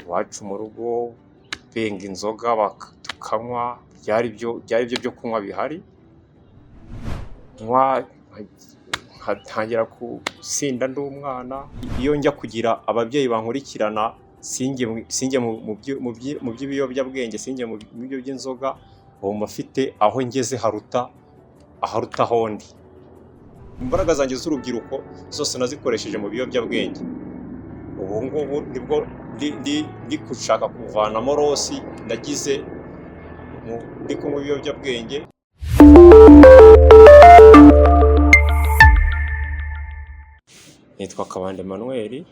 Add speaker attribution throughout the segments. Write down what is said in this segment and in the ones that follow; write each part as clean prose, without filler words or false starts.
Speaker 1: iwacu mu rugo benga inzoga tukanywa, byari byo byo kunywa bihari, nywa ntangira gusinda ndi umwana. Iyo njya kugira ababyeyi bankurikirana sinjye mu by'ibiyobyabwenge, sinjye mu byo by'inzoga, ubu mfite aho ngeze haruta aho ndi. Imbaraga zanjye z'urubyiruko zose nazikoresheje mu biyobyabwenge. Ubu ngubu nibwo ndi gushaka kuvanamo rosi nagize ndi kunywa ibiyobyabwenge. Nitwa Kabanda Emmanuel,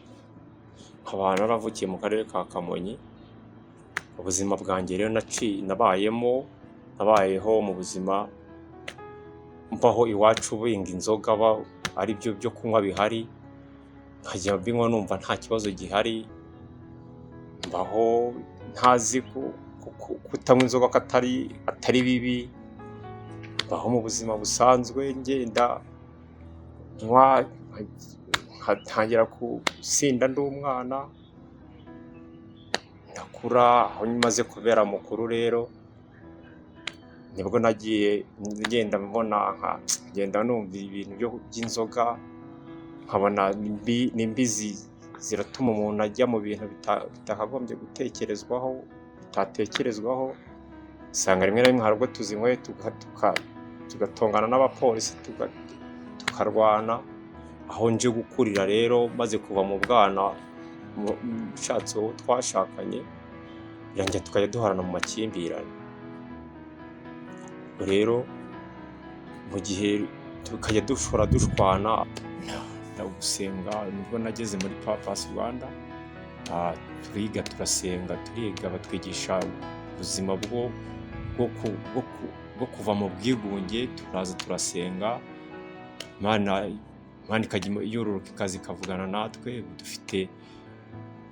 Speaker 1: nkaba naravukiye mu karere ka Kamonyi. Ubuzima bwanjye rero nabayeho mu buzima mbaho iwacu benga inzoga ari byo kunywa bihari, nkajya mbinywa numva nta kibazo gihari, mbaho ntazi kutanywa inzoga ko atari bibi, mbaho mu buzima busanzwe ngenda nywa ntangira gusinda ndi umwana, ndakura. Aho maze kubera mukuru rero nibwo nagiye ngenda numva ibintu by'inzoga, nkabona ni mbi ziratuma umuntu ajya mu bintu bitakagombye bitatekerezwaho. Usanga rimwe na rimwe hari ubwo tuzinyweye tugatongana n'abapolisi tukarwana. Aho nje gukurira rero maze kuva mu bwana, ushatse uwo twashakanye birangira tukajya duhorana mu makimbirane. Rero mu gihe tukajya dushora dushwana, ndagusenga nibwo nageze muri Purpose Rwanda. Turiga turasenga, batwigisha ubuzima bwo kuva mu bwigunge. Turaza turasenga, Imana ikajya yororoka ikaza ikavugana natwe. Dufite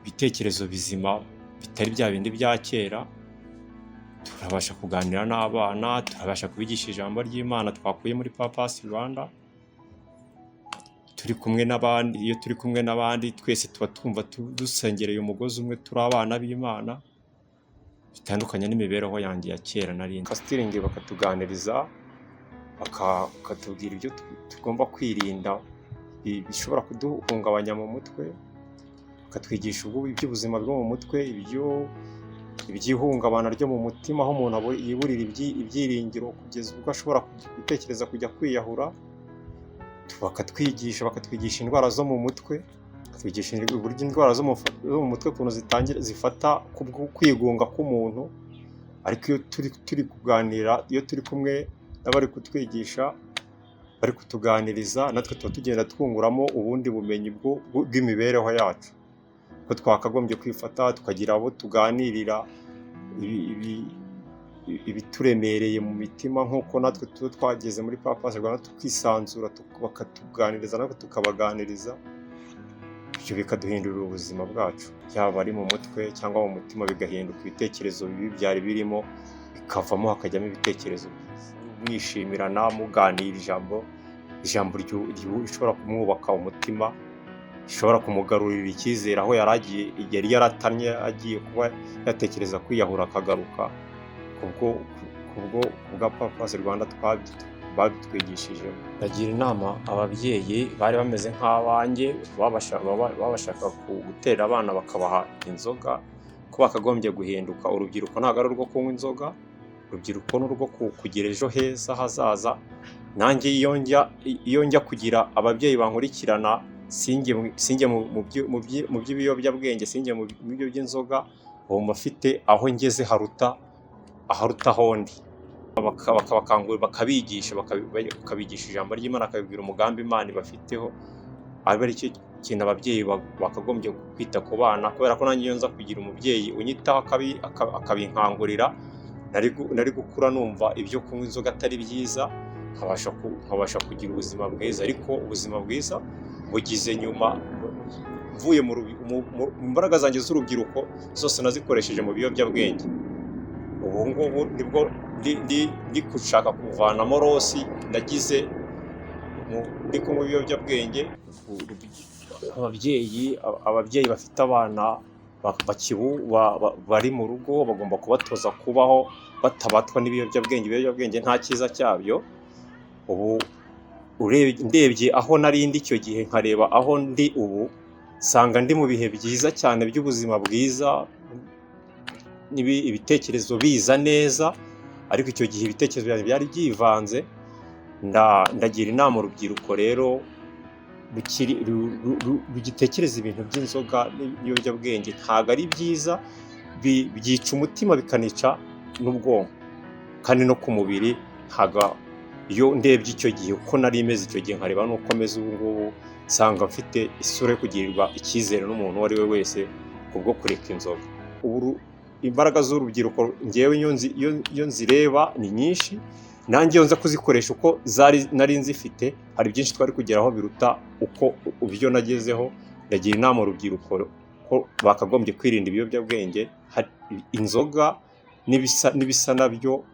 Speaker 1: ibitekerezo bizima bitari bya bindi bya kera. Turabasha kuganira n'abana, turabasha kubigisha ijambo ry'Imana twakuye muri Purpose Rwanda. Iyo turi kumwe n'abandi twese tuba twumva dusengereye umugozi umwe, turi abana b'Imana. Bitandukanye n'imibereho yanjye ya kera nari Fasitingi, bakatuganiriza bakatubwira ibyo tugomba kwirinda bishobora kuduhungabanya mu mutwe, bakatwigisha iby'ubuzima bwo mu mutwe, iby'ihungabana ryo mu mutima, aho umuntu yiburira ibyiringiro kugeza ubwo ashobora gutekereza kujya kwiyahura. Bakatwigisha indwara zo mu mutwe, bakatwigisha uburyo indwara zo mu mutwe ukuntu zifata kwigunga k'umuntu. Ariko iyo turi kuganira, iyo turi kumwe n'abari kutwigisha, bari kutuganiriza, natwe tuba tugenda twunguramo ubundi bumenyi bw'imibereho yacu, ko twakagombye kwifata, tukagira abo tuganirira ibituremereye mu mitima, nk'uko natwe tuba twageze muri Purpose Rwanda tukisanzura, bakatuganiriza natwe tukabaganiriza. Ibyo bikaduhindurira ubuzima bwacu, yaba ari mu mutwe cyangwa mu mutima, bigahinduka ibitekerezo bibi byari birimo bikavamo, hakajyamo ibitekerezo byiza. Mwishimirana, muganira ijambo rishobora kumwubaka umutima, rishobora kumugarurira icyizere aho yari yaratanye agiye kuba yatekereza kwiyahura, akagaruka kubwa Purpose Rwanda babitwigishije. Ndagira inama ababyeyi bari bameze nk'abanjye, babashaka gutera abana bakabaha inzoga, ko bakagombye guhinduka. Urubyiruko ntabwo ari urwo kunywa inzoga, urubyiruko ni urwo kugira ejo heza hazaza. Nanjye iyo njya kugira ababyeyi bankurikirana, sinjye mu by'ibiyobyabwenge, sinjye mu byo by'inzoga, ubu mfite aho ngeze haruta aho ndi. Bakabakangurira, bakabigisha ijambo ry'Imana, bakabibwira umugambi Imana ibafiteho. Aba ari cyo kintu ababyeyi bakagombye kwita ku bana, kubera ko nanjye iyo nza kugira umubyeyi unyitaho akabinkangurira, nari gukura numva ibyo kunywa inzoga atari byiza, nkabasha kugira ubuzima bwiza. Ariko ubuzima bwiza bugize nyuma, mvuye mu mbaraga zanjye z'urubyiruko zose nazikoresheje mu biyobyabwenge. Ubu ngubu nibwo ndi gushaka kuvanamo rosi nagize ndi kunywa ibiyobyabwenge. Ababyeyi bafite abana bari mu rugo bagomba kubatoza kubaho batabatwa n'ibiyobyabwenge nta cyiza cyabyo. Ubu ndebye aho nari ndi icyo gihe nkareba aho ndi ubu, nsanga ndi mu bihe byiza cyane by'ubuzima bwiza, ibitekerezo biza neza, ariko icyo gihe ibitekerezo byanjye byari byivanze. Ndagira inama urubyiruko rero rugitekereza ibintu by'inzoga n'ibiyobyabwenge ntabwo ari byiza, byica umutima bikanica n'ubwonko kandi no ku mubiri. Ntabwo iyo ndebye icyo gihe uko nari meze icyo gihe nkareba n'uko meze ubu ngubu, nsanga mfite isura yo kugirirwa icyizere n'umuntu uwo ari we wese kubwo kureka inzoga. Ubu imbaraga z'urubyiruko ngewe iyo nzireba ni nyinshi, nanjye iyo nza kuzikoresha uko nari nzifite hari byinshi twari kugeraho biruta uko ibyo nagezeho. Ndagira inama urubyiruko ko bakagombye kwirinda ibiyobyabwenge, inzoga n'ibisa nabyo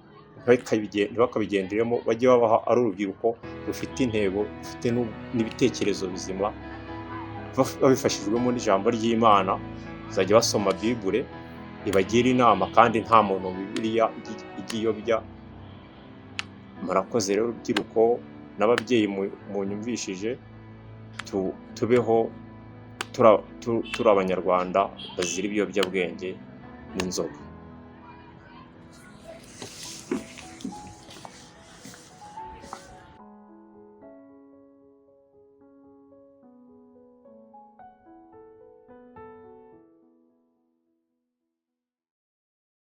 Speaker 1: ntibakabigenderemo, bajye babaho ari urubyiruko rufite intego, rufite n'ibitekerezo bizima, babifashijwemo n'ijambo ry'Imana. Bazajya basoma Bible ibagira inama, kandi nta muntu Bibiliya igiyobya. Murakoze rero urubyiruko n'ababyeyi munyumvishije, tubeho turi abanyarwanda bazira ibiyobyabwenge n'inzoga.